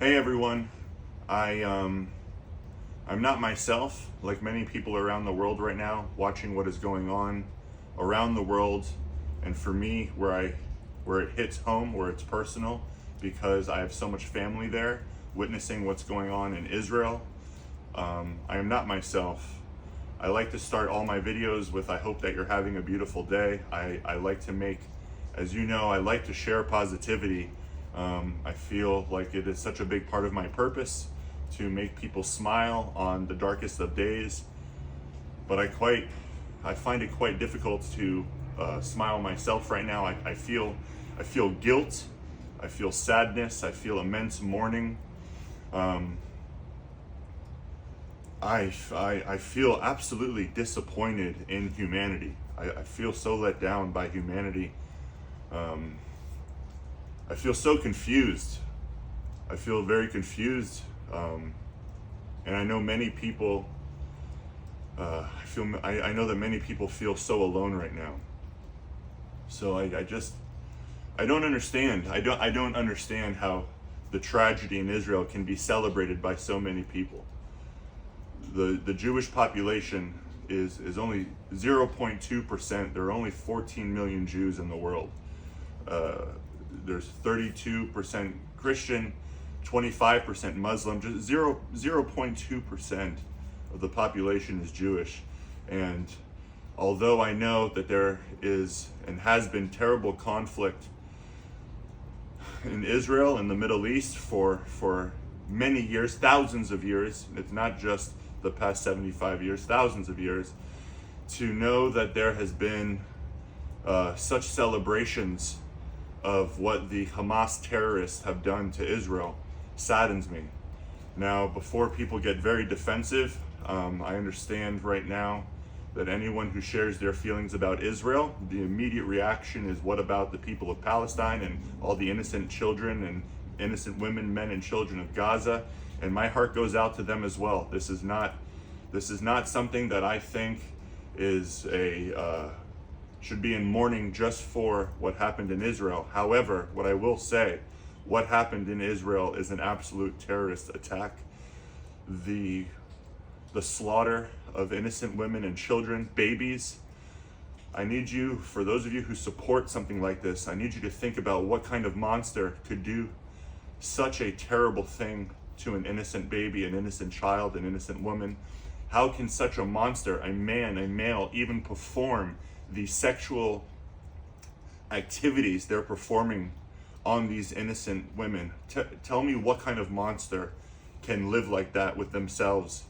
Hey everyone, I'm not myself like many people around the world right now, watching what is going on around the world, and for me, where it hits home, where it's personal, because I have so much family there, witnessing what's going on in Israel. I am not myself. I like to start all my videos with "I hope that you're having a beautiful day." I like to make, as you know, I like to share positivity. I feel like it is such a big part of my purpose to make people smile on the darkest of days. But I find it quite difficult to smile myself right now. I feel guilt. I feel sadness. I feel immense mourning. I feel absolutely disappointed in humanity. I feel so let down by humanity. I feel so confused. I feel very confused, and I know many people. I know that many people feel so alone right now. So I don't understand. I don't understand how the tragedy in Israel can be celebrated by so many people. The Jewish population is only 0.2%. There are only 14 million Jews in the world. There's 32% Christian, 25% Muslim. Just 0.2% of the population is Jewish. And although I know that there is and has been terrible conflict in Israel and the Middle East for many years, thousands of years, it's not just the past 75 years, thousands of years, to know that there has been such celebrations of what the Hamas terrorists have done to Israel saddens me. Now, before people get very defensive, I understand right now that anyone who shares their feelings about Israel, the immediate reaction is, what about the people of Palestine and all the innocent children and innocent women, men, and children of Gaza? And my heart goes out to them as well. This is not something that I think is should be in mourning just for what happened in Israel. However, what I will say, what happened in Israel is an absolute terrorist attack. The slaughter of innocent women and children, babies. I need you, for those of you who support something like this, I need you to think about what kind of monster could do such a terrible thing to an innocent baby, an innocent child, an innocent woman. How can such a monster, a man, a male, even perform the sexual activities they're performing on these innocent women? Tell me what kind of monster can live like that with themselves.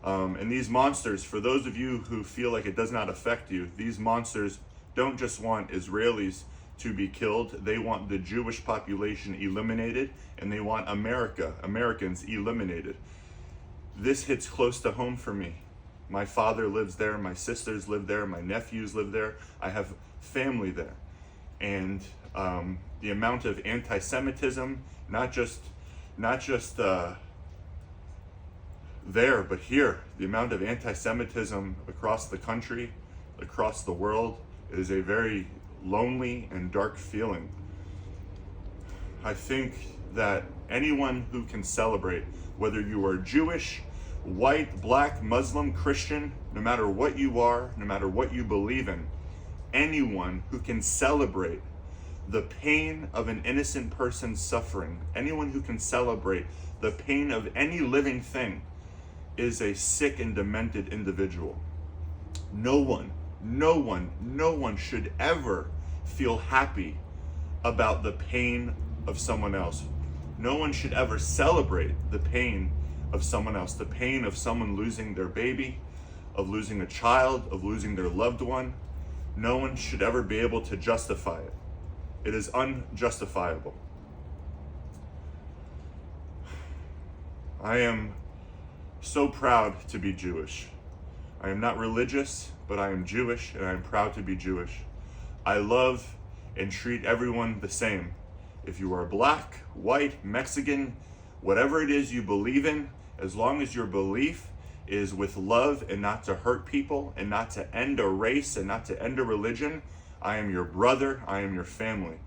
And these monsters, for those of you who feel like it does not affect you, these monsters don't just want Israelis to be killed. They want the Jewish population eliminated, and they want Americans eliminated. This hits close to home for me. My father lives there, my sisters live there, my nephews live there. I have family there. And the amount of anti-Semitism, not just there, but here, the amount of anti-Semitism across the country, across the world, is a very lonely and dark feeling. I think that anyone who can celebrate, whether you are Jewish, white, black, Muslim, Christian, no matter what you are, no matter what you believe in, anyone who can celebrate the pain of an innocent person suffering, anyone who can celebrate the pain of any living thing, is a sick and demented individual. No one should ever feel happy about the pain of someone else. No one should ever celebrate the pain of someone else, the pain of someone losing their baby, of losing a child, of losing their loved one. No one should ever be able to justify it. It is unjustifiable. I am so proud to be Jewish. I am not religious, but I am Jewish, and I am proud to be Jewish. I love and treat everyone the same. If you are black, white, Mexican, whatever it is you believe in, as long as your belief is with love and not to hurt people and not to end a race and not to end a religion, I am your brother, I am your family.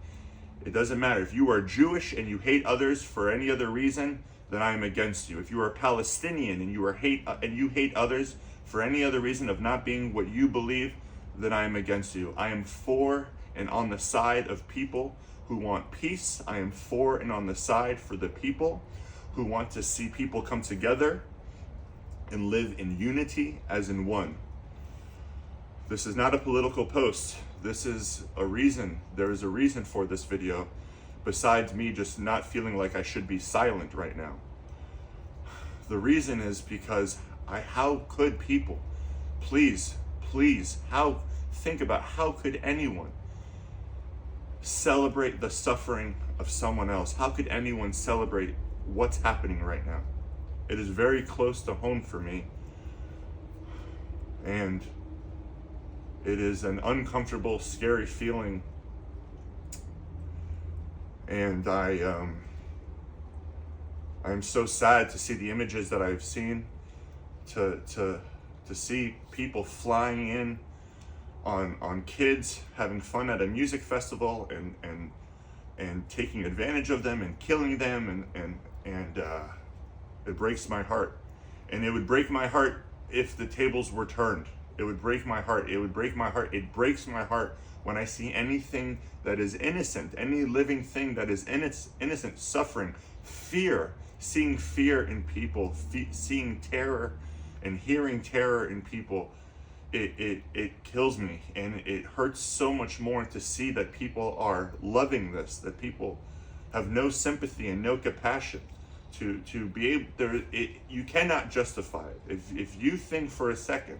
It doesn't matter. If you are Jewish and you hate others for any other reason, then I am against you. If you are Palestinian and you hate others for any other reason of not being what you believe, then I am against you. I am for and on the side of people who want peace. I am for and on the side for the people who want to see people come together and live in unity as in one. This is not a political post. This is a reason. There is a reason for this video, besides me just not feeling like I should be silent right now. The reason is because how could people, please, think about how could anyone celebrate the suffering of someone else? How could anyone celebrate what's happening right now? It is very close to home for me, and it is an uncomfortable, scary feeling, and I am so sad to see the images that I've seen, to see people flying in on kids having fun at a music festival and taking advantage of them and killing them, and it breaks my heart. And it would break my heart if the tables were turned. It would break my heart. It would break my heart. It breaks my heart when I see anything that is innocent, any living thing that is innocent, suffering, fear, seeing fear in people, seeing terror and hearing terror in people. It kills me, and it hurts so much more to see that people are loving this, that people have no sympathy and no compassion to be able there. You cannot justify it. If you think for a second,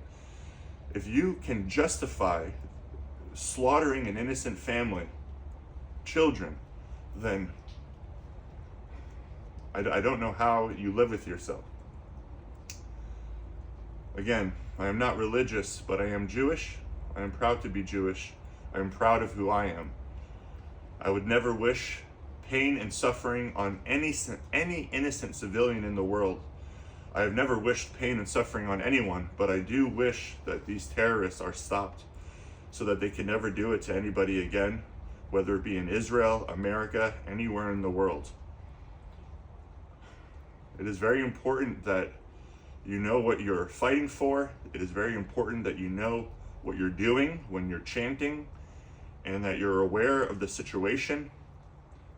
if you can justify slaughtering an innocent family, children, then I don't know how you live with yourself. Again, I am not religious, but I am Jewish. I am proud to be Jewish. I am proud of who I am. I would never wish pain and suffering on any innocent civilian in the world. I have never wished pain and suffering on anyone, but I do wish that these terrorists are stopped so that they can never do it to anybody again, whether it be in Israel, America, anywhere in the world. It is very important that you know what you're fighting for. It is very important that you know what you're doing when you're chanting, and that you're aware of the situation.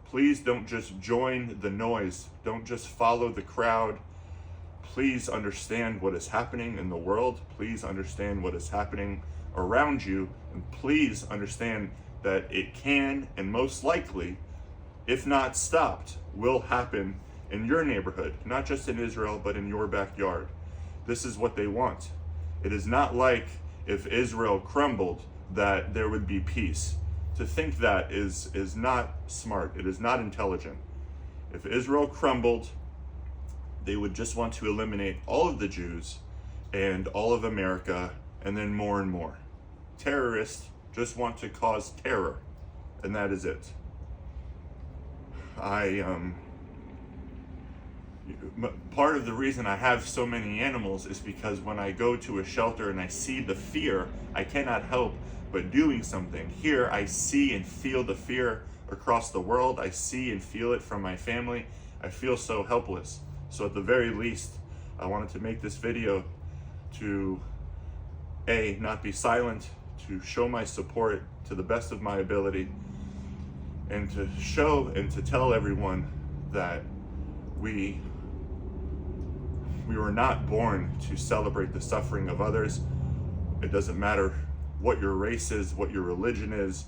Please don't just join the noise. Don't just follow the crowd. Please understand what is happening in the world. Please understand what is happening around you. And please understand that it can, and most likely, if not stopped, will happen in your neighborhood, not just in Israel, but in your backyard. This is what they want. It is not like if Israel crumbled that there would be peace. To think that is not smart. It is not intelligent. If Israel crumbled, they would just want to eliminate all of the Jews and all of America, and then more and more. Terrorists just want to cause terror, and that is it. Part of the reason I have so many animals is because when I go to a shelter and I see the fear, I cannot help but doing something. Here I see and feel the fear across the world. I see and feel it from my family. I feel so helpless. So at the very least, I wanted to make this video to not be silent, to show my support to the best of my ability, and to show and to tell everyone that we were not born to celebrate the suffering of others. It doesn't matter what your race is, what your religion is,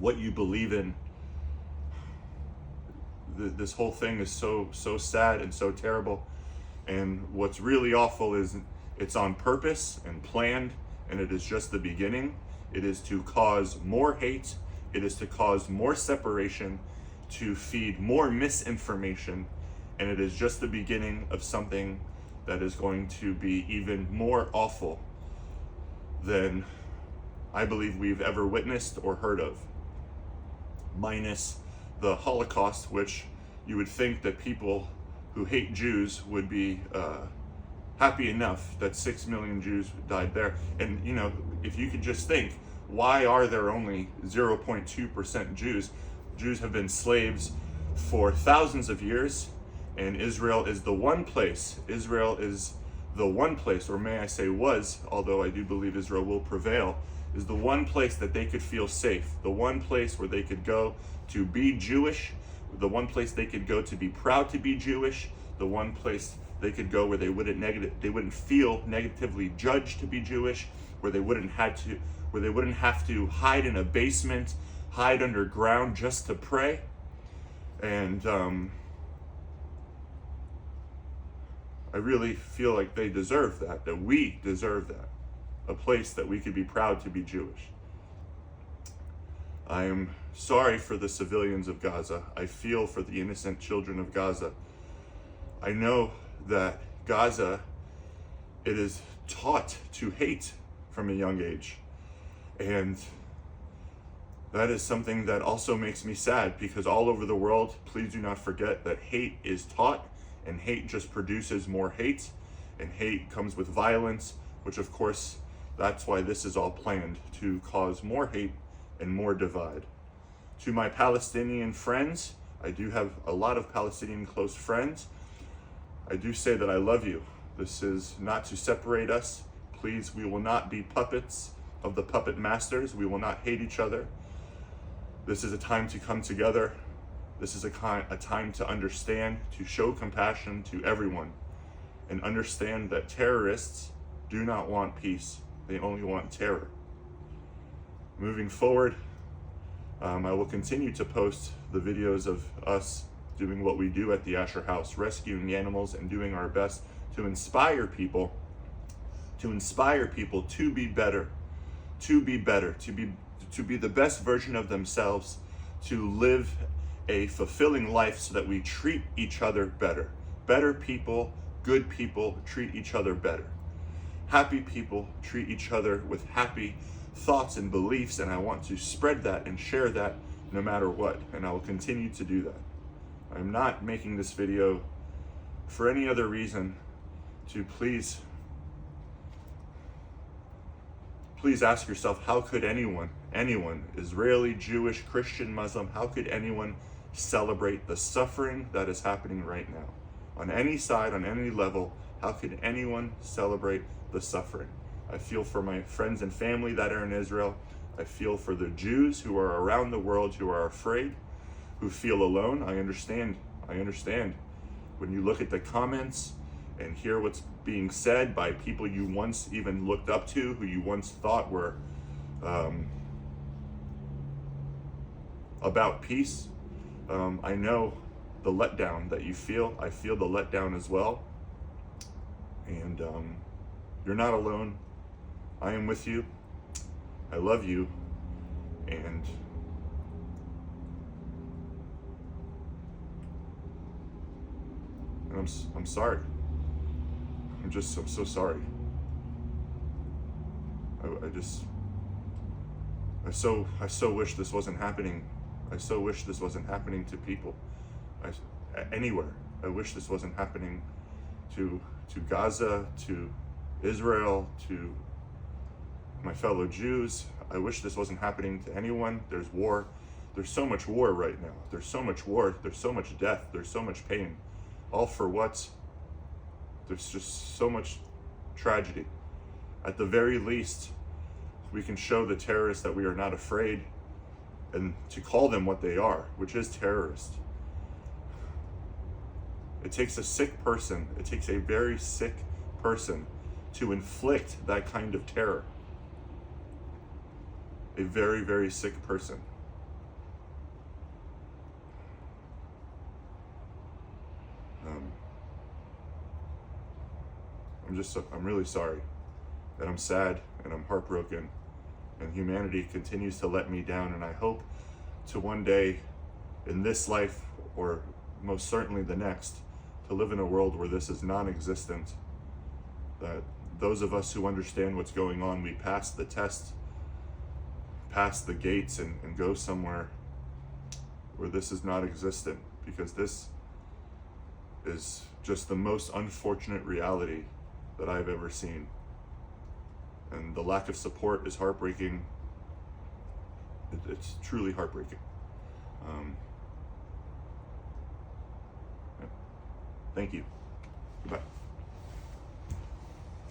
what you believe in. This whole thing is so sad and so terrible. And what's really awful is it's on purpose and planned, and it is just the beginning. It is to cause more hate. It is to cause more separation, to feed more misinformation, and it is just the beginning of something that is going to be even more awful than I believe we've ever witnessed or heard of, minus the Holocaust, which you would think that people who hate Jews would be happy enough that 6 million Jews died there. And you know, if you could just think, why are there only 0.2% Jews? Jews have been slaves for thousands of years, and Israel is the one place, or may I say was, although I do believe Israel will prevail, is the one place that they could feel safe, the one place where they could go to be Jewish, the one place they could go to be proud to be Jewish, the one place they could go where they wouldn't feel negatively judged to be Jewish, where they wouldn't have to hide in a basement, hide underground just to pray. And I really feel like they deserve that we deserve that, a place that we could be proud to be Jewish. I am sorry for the civilians of Gaza. I feel for the innocent children of Gaza. I know that Gaza, it is taught to hate from a young age. And that is something that also makes me sad, because all over the world, please do not forget that hate is taught, and hate just produces more hate, and hate comes with violence, which of course, that's why this is all planned, to cause more hate and more divide. To my Palestinian friends, I do have a lot of Palestinian close friends. I do say that I love you. This is not to separate us. Please, we will not be puppets of the puppet masters. We will not hate each other. This is a time to come together. This is a time to understand, to show compassion to everyone, and understand that terrorists do not want peace. They only want terror. Moving forward, I will continue to post the videos of us doing what we do at the Asher House, rescuing animals and doing our best to inspire people to be better, to be the best version of themselves, to live a fulfilling life so that we treat each other better. Better people, good people treat each other better. Happy people treat each other with happy thoughts and beliefs, and I want to spread that and share that no matter what, and I will continue to do that. I'm not making this video for any other reason to please ask yourself, how could anyone, Israeli, Jewish, Christian, Muslim, how could anyone celebrate the suffering that is happening right now? On any side, on any level, how could anyone celebrate the suffering? I feel for my friends and family that are in Israel. I feel for the Jews who are around the world who are afraid, who feel alone. I understand. When you look at the comments and hear what's being said by people you once even looked up to, who you once thought were about peace, I know the letdown that you feel. I feel the letdown as well. And you're not alone. I am with you. I love you. And I'm sorry. I'm so sorry. I so wish this wasn't happening. I so wish this wasn't happening to people anywhere. I wish this wasn't happening to Gaza, to Israel, to my fellow Jews. I wish this wasn't happening to anyone. There's war. There's so much war right now. There's so much war. There's so much death. There's so much pain. All for what? There's just so much tragedy. At the very least, we can show the terrorists that we are not afraid, and to call them what they are, which is terrorists. It takes a sick person, it takes a very sick person to inflict that kind of terror. A very, very sick person. I'm really sorry, and I'm sad, and I'm heartbroken, and humanity continues to let me down, and I hope to one day in this life, or most certainly the next, to live in a world where this is non-existent, that those of us who understand what's going on, we pass the test, pass the gates, and go somewhere where this is not existent, because this is just the most unfortunate reality that I've ever seen. And the lack of support is heartbreaking. It's truly heartbreaking. Yeah. Thank you.